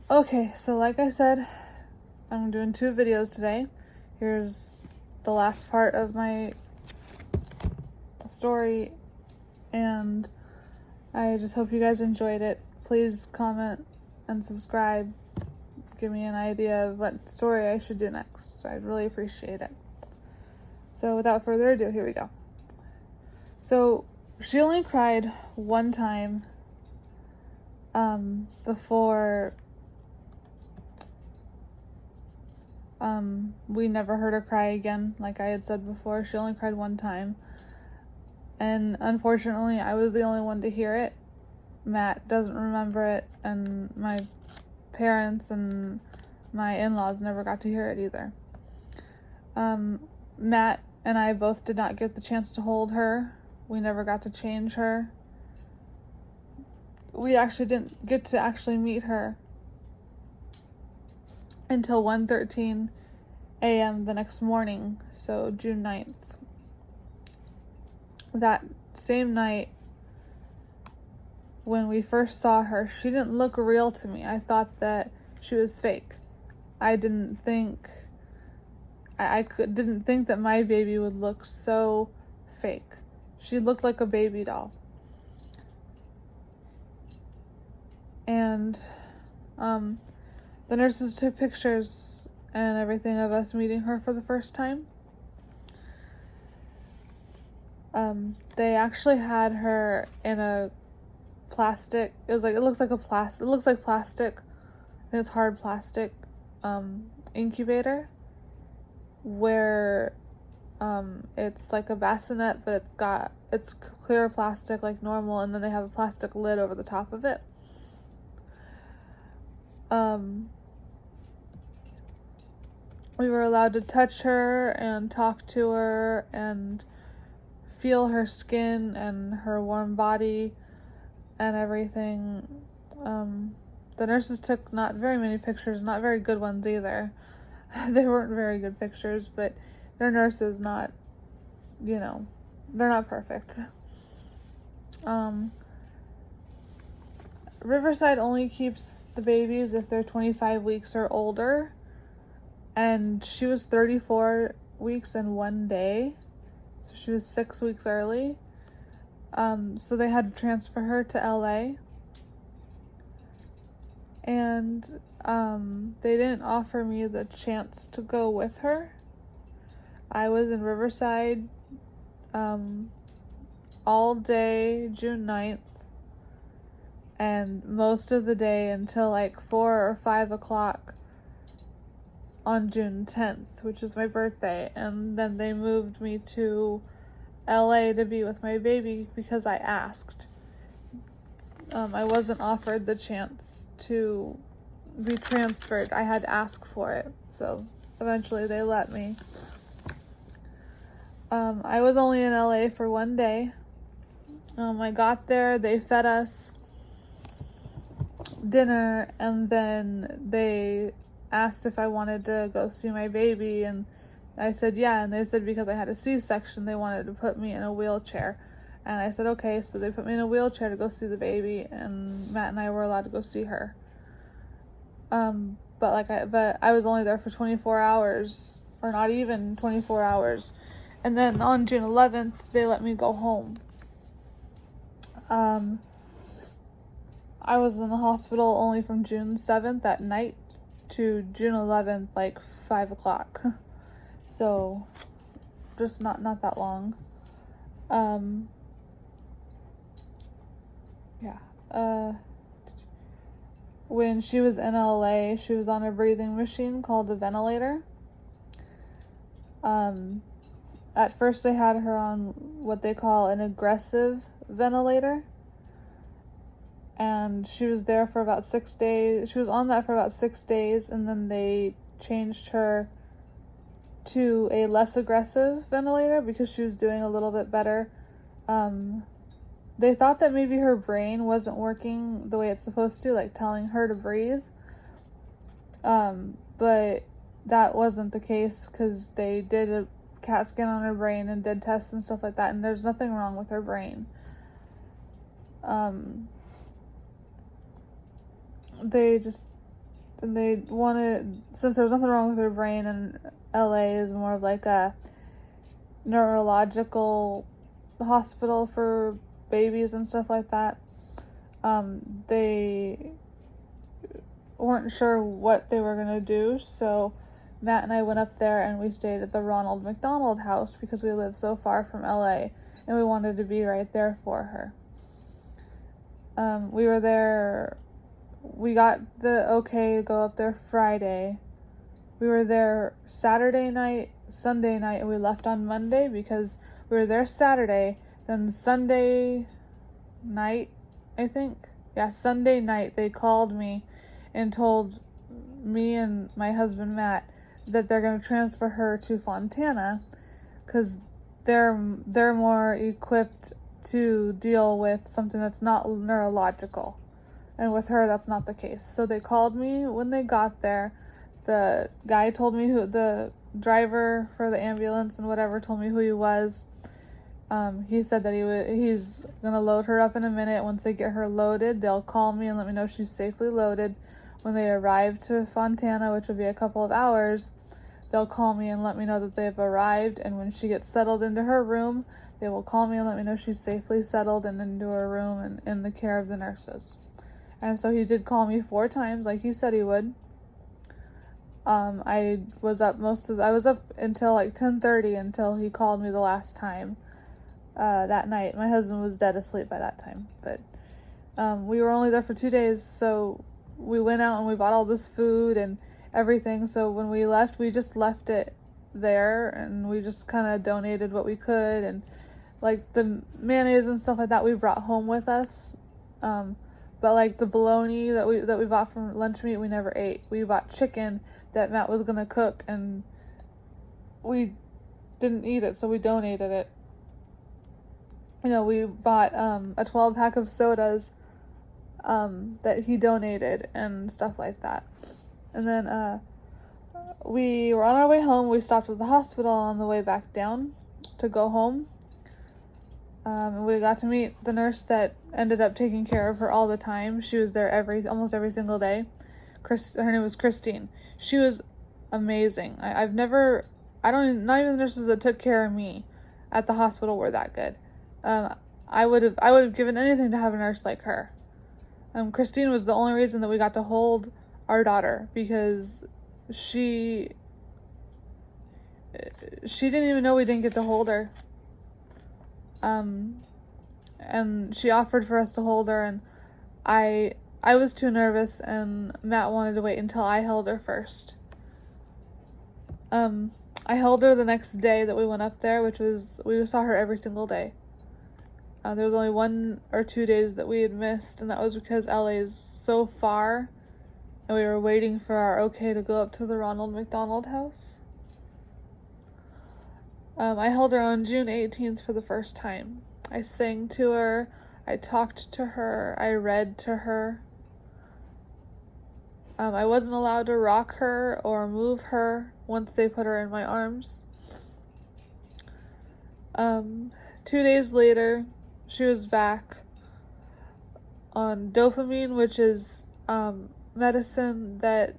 Okay, so like I said, I'm doing 2 videos today. Here's the last part of my story, and I just hope you guys enjoyed it. Please comment and subscribe. Give me an idea of what story I should do next. So I'd really appreciate it. So without further ado, here we go. So she only cried one time before we never heard her cry again. Like I had said before, she only cried one time. And unfortunately, I was the only one to hear it. Matt doesn't remember it, and my parents and my in-laws never got to hear it either. Matt and I both did not get the chance to hold her. We never got to change her. We actually didn't get to actually meet her until 1:13 a.m. the next morning, so June 9th. That same night, when we first saw her, she didn't look real to me. I thought that she was fake. I didn't think didn't think that my baby would look so fake. She looked like a baby doll. And the nurses took pictures and everything of us meeting her for the first time. They actually had her in a plastic, it looks like plastic, I think it's hard plastic, incubator, where it's like a bassinet, but it's clear plastic like normal, and then they have a plastic lid over the top of it. We were allowed to touch her and talk to her and feel her skin and her warm body and everything. The nurses took not very many pictures, not very good ones either. They weren't very good pictures, but they're nurses, not, they're not perfect. Riverside only keeps the babies if they're 25 weeks or older, and she was 34 weeks and 1 day, so she was 6 weeks early. So they had to transfer her to LA, and they didn't offer me the chance to go with her. I was in Riverside all day June 9th, and most of the day until like 4 or 5 o'clock on June 10th, which is my birthday. And then they moved me to LA to be with my baby because I asked. I wasn't offered the chance to be transferred. I had to ask for it, so eventually they let me. I was only in LA for 1 day. I got there, they fed us dinner, and then they asked if I wanted to go see my baby, and I said yeah, and they said because I had a C-section they wanted to put me in a wheelchair, and I said okay, so they put me in a wheelchair to go see the baby, and Matt and I were allowed to go see her. But I was only there for 24 hours, or not even 24 hours, and then on June 11th they let me go home. I was in the hospital only from June 7th at night to June 11th, like 5 o'clock. So, just not that long. When she was in LA, she was on a breathing machine called a ventilator. At first they had her on what they call an aggressive ventilator, and she was there for about 6 days. She was on that for about 6 days, and then they changed her to a less aggressive ventilator because she was doing a little bit better. They thought that maybe her brain wasn't working the way it's supposed to, like telling her to breathe. But that wasn't the case because they did a CAT scan on her brain and did tests and stuff like that, and there's nothing wrong with her brain. They just and they wanted, since there was nothing wrong with her brain, and LA is more of like a neurological hospital for babies and stuff like that. They weren't sure what they were gonna do, so Matt and I went up there and we stayed at the Ronald McDonald House because we live so far from LA and we wanted to be right there for her. We were there, we got the okay to go up there Friday. We were there Saturday night, Sunday night, and we left on Monday because we were there Saturday. Then Sunday night, I think. Yeah, Sunday night, they called me and told me and my husband Matt that they're going to transfer her to Fontana because they're more equipped to deal with something that's not neurological. And with her, that's not the case. So they called me when they got there. The guy told me who, the driver for the ambulance and whatever, told me who he was. He said that he's gonna load her up in a minute. Once they get her loaded, they'll call me and let me know she's safely loaded. When they arrive to Fontana, which will be a couple of hours, they'll call me and let me know that they've arrived. And when she gets settled into her room, they will call me and let me know she's safely settled and into her room and in the care of the nurses. And so he did call me 4 times, like he said he would. I was up until like 10:30 until he called me the last time. That night, my husband was dead asleep by that time. But we were only there for 2 days, so we went out and we bought all this food and everything. So when we left, we just left it there, and we just kind of donated what we could, and like the mayonnaise and stuff like that we brought home with us. But like the bologna that we bought from lunch meat, we never ate. We bought chicken that Matt was gonna cook, and we didn't eat it, so we donated it. You know, we bought a 12-pack of sodas that he donated and stuff like that. And then we were on our way home. We stopped at the hospital on the way back down to go home. And we got to meet the nurse that ended up taking care of her all the time. She was there almost every single day. Her name was Christine. She was amazing. Not even the nurses that took care of me at the hospital were that good. I would have given anything to have a nurse like her. Christine was the only reason that we got to hold our daughter, because she didn't even know we didn't get to hold her. And she offered for us to hold her, and I was too nervous, and Matt wanted to wait until I held her first. I held her the next day that we went up there, we saw her every single day. There was only 1 or 2 days that we had missed, and that was because LA is so far, and we were waiting for our okay to go up to the Ronald McDonald House. I held her on June 18th for the first time. I sang to her, I talked to her, I read to her. I wasn't allowed to rock her or move her once they put her in my arms. 2 days later, she was back on dopamine, which is medicine that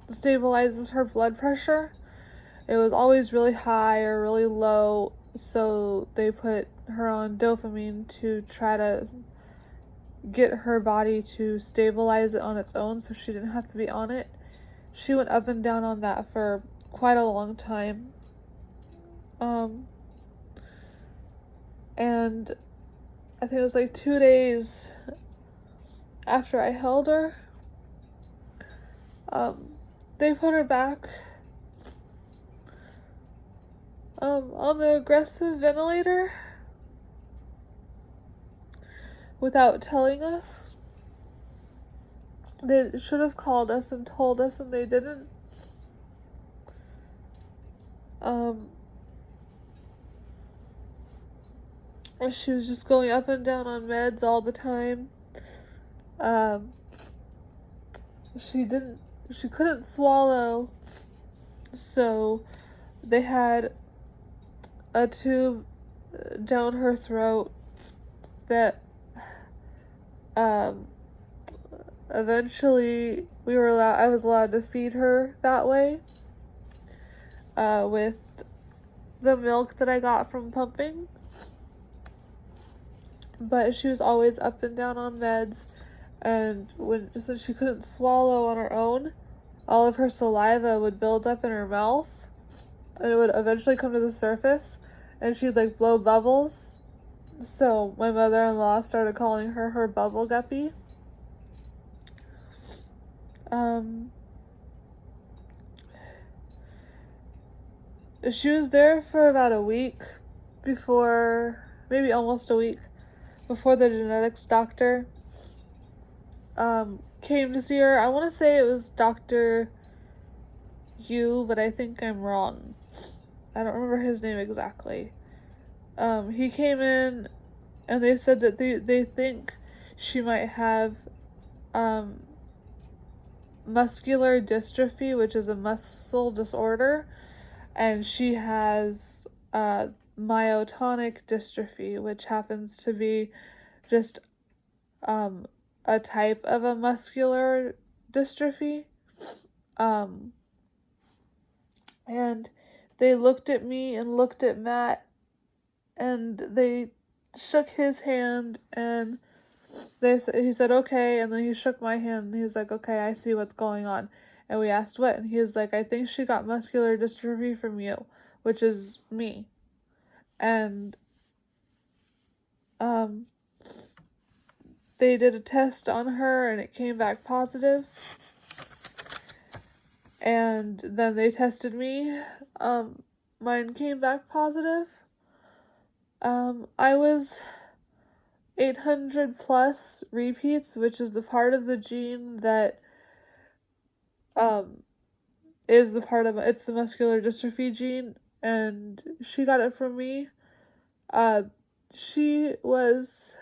stabilizes her blood pressure. It was always really high or really low, so they put her on dopamine to try to get her body to stabilize it on its own so she didn't have to be on it. She went up and down on that for quite a long time. And I think it was like 2 days after I held her, they put her back on the aggressive ventilator without telling us. They should have called us and told us, and they didn't. She was just going up and down on meds all the time. She couldn't swallow, so they had a tube down her throat that eventually I was allowed to feed her that way, with the milk that I got from pumping. But she was always up and down on meds, and since she couldn't swallow on her own, all of her saliva would build up in her mouth, and it would eventually come to the surface, and she'd like blow bubbles. So my mother-in-law started calling her bubble guppy. She was there for about a week before, maybe almost a week, before the genetics doctor came to see her. I want to say it was Dr. Yu, but I think I'm wrong. I don't remember his name exactly. He came in and they said that they think she might have muscular dystrophy, which is a muscle disorder, and she has myotonic dystrophy, which happens to be just a type of a muscular dystrophy. And they looked at me and looked at Matt, and they shook his hand, and he said, okay, and then he shook my hand, and he was like, okay, I see what's going on. And we asked what, and he was like, I think she got muscular dystrophy from you, which is me. And they did a test on her, and it came back positive. And then they tested me. Mine came back positive. I was 800 plus repeats, which is the part of the gene that is the part of it's the muscular dystrophy gene, and she got it from me. She was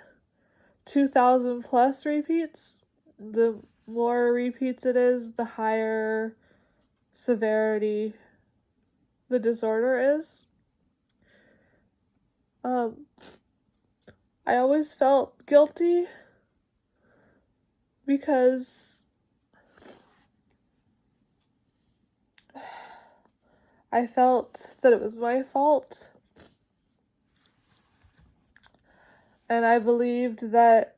2,000 plus repeats. The more repeats it is, the higher severity the disorder is. I always felt guilty because I felt that it was my fault, and I believed that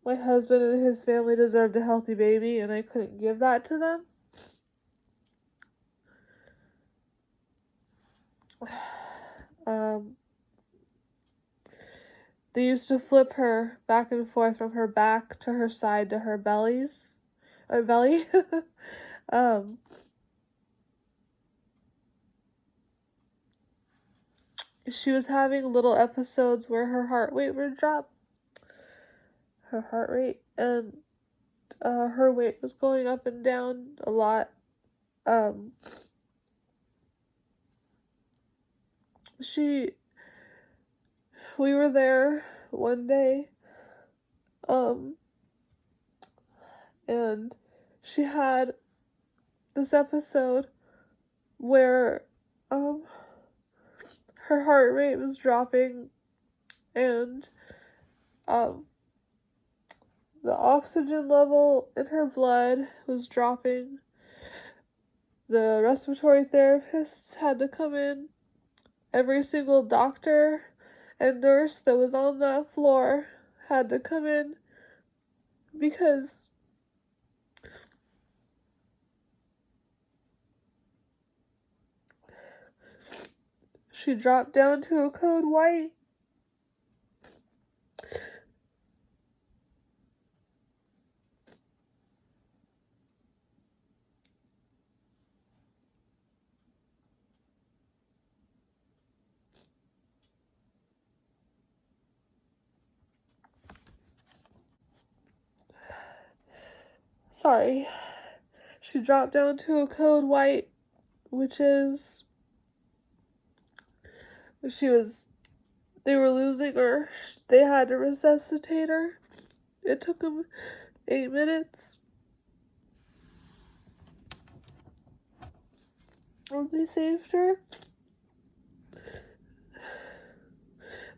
my husband and his family deserved a healthy baby, and I couldn't give that to them. They used to flip her back and forth from her back to her side to her belly. She was having little episodes where her heart rate would drop. Her heart rate, and her weight was going up and down a lot. We were there one day, and she had this episode where, her heart rate was dropping, and, the oxygen level in her blood was dropping. The respiratory therapists had to come in. Every single doctor and nurse that was on that floor had to come in because she dropped down to a code white. Sorry. She dropped down to a code white, which is they were losing her. They had to resuscitate her. It took them 8 minutes. And they saved her.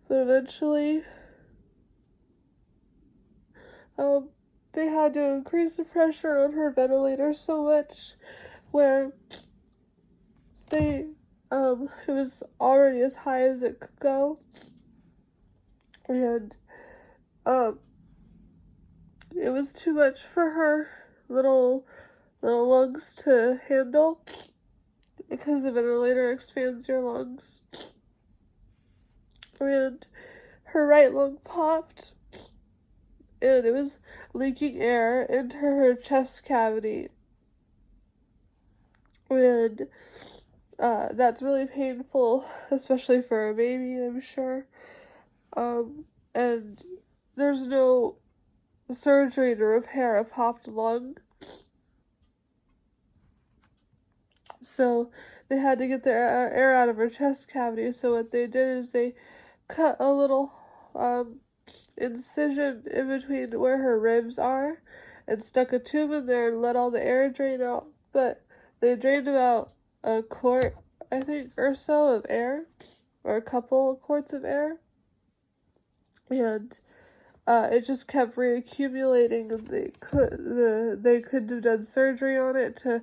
But eventually, um, they had to increase the pressure on her ventilator so much where it was already as high as it could go, and it was too much for her little lungs to handle, because the ventilator expands your lungs. And her right lung popped, and it was leaking air into her chest cavity. And that's really painful, especially for a baby, I'm sure. And there's no surgery to repair a popped lung. So they had to get the air out of her chest cavity. So what they did is they cut a little incision in between where her ribs are and stuck a tube in there and let all the air drain out. But they drained about a quart, I think, or so of air, or a couple of quarts of air. And it just kept reaccumulating, and they could have done surgery on it to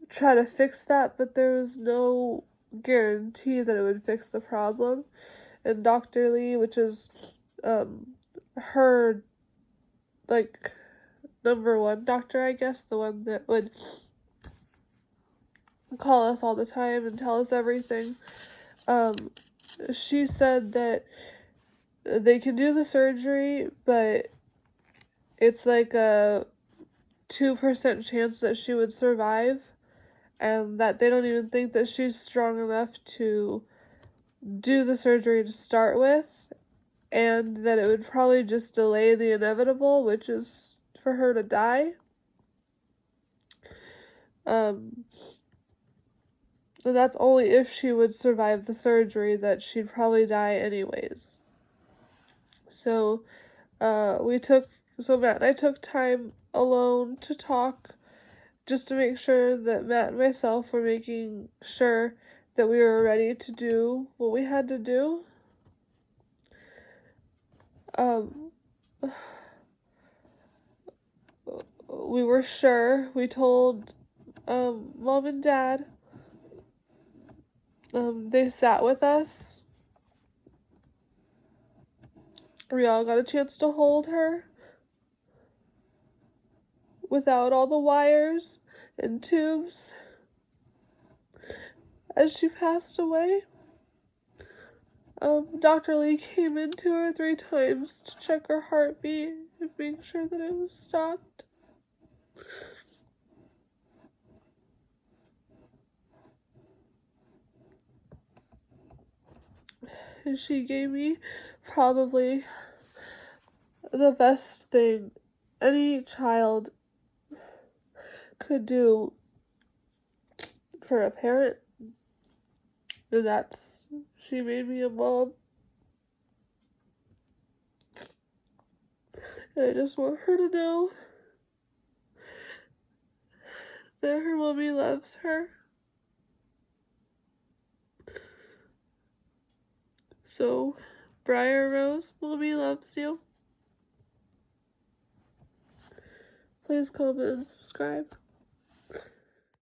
try to fix that, but there was no guarantee that it would fix the problem. And Dr. Lee, which is her like number one doctor, I guess, the one that would call us all the time and tell us everything, she said that they can do the surgery, but it's like a 2% chance that she would survive, and that they don't even think that she's strong enough to do the surgery to start with, and that it would probably just delay the inevitable, which is for her to die. And that's only if she would survive the surgery, that she'd probably die anyways. So Matt and I took time alone to talk, just to make sure that Matt and myself were making sure that we were ready to do what we had to do. We were sure. We told Mom and Dad. They sat with us. We all got a chance to hold her without all the wires and tubes as she passed away. Dr. Lee came in 2 or 3 times to check her heartbeat and make sure that it was stopped. And she gave me probably the best thing any child could do for a parent, and that's, she made me a mom. And I just want her to know that her mommy loves her. So, Briar Rose, mommy loves you. Please comment and subscribe.